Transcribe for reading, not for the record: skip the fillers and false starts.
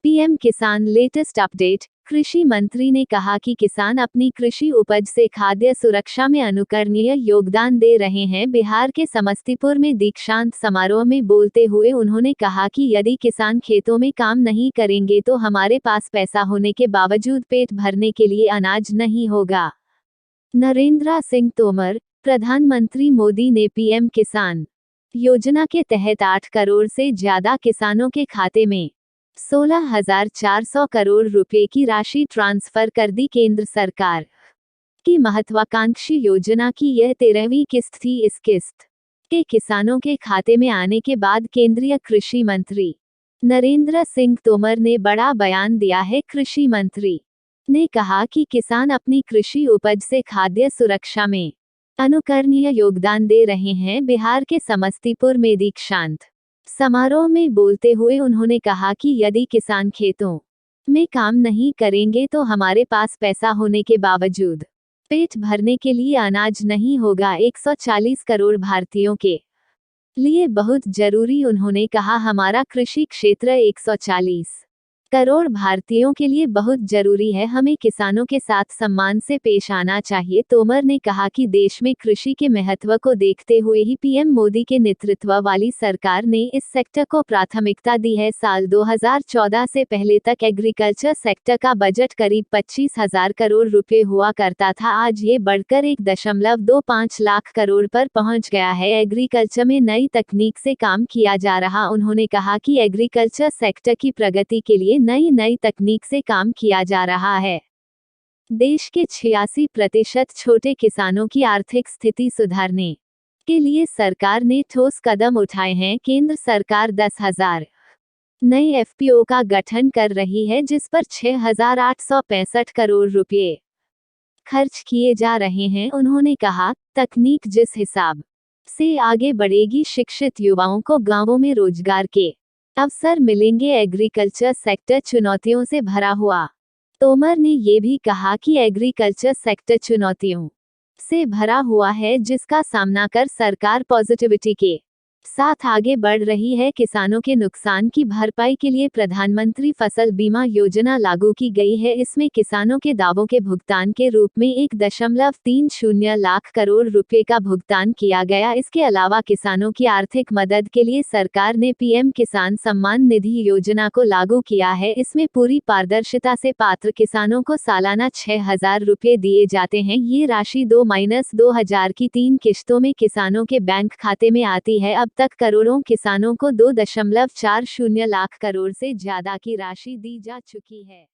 PM किसान latest update. कृषि मंत्री ने कहा कि किसान अपनी कृषि उपज से खाद्य सुरक्षा में अनुकरणीय योगदान दे रहे हैं। बिहार के समस्तीपुर में दीक्षांत समारोह में बोलते हुए उन्होंने कहा कि यदि किसान खेतों में काम नहीं करेंगे तो हमारे पास पैसा होने के बावजूद पेट भरने के लिए अनाज नहीं होगा। नरेंद्र सिंह तोमर। प्रधानमंत्री मोदी ने पीएम किसान योजना के तहत 8 करोड़ से ज्यादा किसानों के खाते में 16,400 करोड़ रुपए की राशि ट्रांसफर कर दी। केंद्र सरकार की महत्वाकांक्षी योजना की यह 13वीं किस्त थी। इस किस्त के किसानों के खाते में आने के बाद केंद्रीय कृषि मंत्री नरेंद्र सिंह तोमर ने बड़ा बयान दिया है। कृषि मंत्री ने कहा कि किसान अपनी कृषि उपज से खाद्य सुरक्षा में अनुकरणीय योगदान दे रहे हैं। बिहार के समस्तीपुर में दीक्षांत समारोह में बोलते हुए उन्होंने कहा कि यदि किसान खेतों में काम नहीं करेंगे तो हमारे पास पैसा होने के बावजूद पेट भरने के लिए अनाज नहीं होगा। 140 करोड़ भारतीयों के लिए बहुत जरूरी। उन्होंने कहा हमारा कृषि क्षेत्र 140 करोड़ भारतीयों के लिए बहुत जरूरी है। हमें किसानों के साथ सम्मान से पेश आना चाहिए। तोमर ने कहा कि देश में कृषि के महत्व को देखते हुए ही पीएम मोदी के नेतृत्व वाली सरकार ने इस सेक्टर को प्राथमिकता दी है। साल 2014 से पहले तक एग्रीकल्चर सेक्टर का बजट करीब 25,000 करोड़ रुपए हुआ करता था। आज ये बढ़कर 1.25 लाख करोड़ पर पहुंच गया है। एग्रीकल्चर में नई तकनीक से काम किया जा रहा। उन्होंने कहा कि एग्रीकल्चर सेक्टर की प्रगति के लिए नई तकनीक से काम किया जा रहा है। देश के 86% छोटे किसानों की आर्थिक स्थिति सुधारने के लिए सरकार ने ठोस कदम उठाए हैं। केंद्र सरकार 10,000 नए एफपीओ का गठन कर रही है, जिस पर 6,865 करोड़ रुपए खर्च किए जा रहे हैं। उन्होंने कहा, तकनीक जिस हिसाब से आगे बढ़ेगी, शिक्षित युवाओं को गांवों में रोजगार के अवसर मिलेंगे। एग्रीकल्चर सेक्टर चुनौतियों से भरा हुआ। तोमर ने ये भी कहा कि एग्रीकल्चर सेक्टर चुनौतियों से भरा हुआ है, जिसका सामना कर सरकार पॉजिटिविटी के साथ आगे बढ़ रही है। किसानों के नुकसान की भरपाई के लिए प्रधानमंत्री फसल बीमा योजना लागू की गई है। इसमें किसानों के दावों के भुगतान के रूप में 1.30 लाख करोड़ रुपए का भुगतान किया गया। इसके अलावा किसानों की आर्थिक मदद के लिए सरकार ने पीएम किसान सम्मान निधि योजना को लागू किया है। इसमें पूरी पारदर्शिता से पात्र किसानों को सालाना 6,000 रुपए दिए जाते हैं। ये राशि 2-2000 की 3 किश्तों में किसानों के बैंक खाते में आती है। अब तक करोड़ों किसानों को 2.40 लाख करोड़ से ज्यादा की राशि दी जा चुकी है।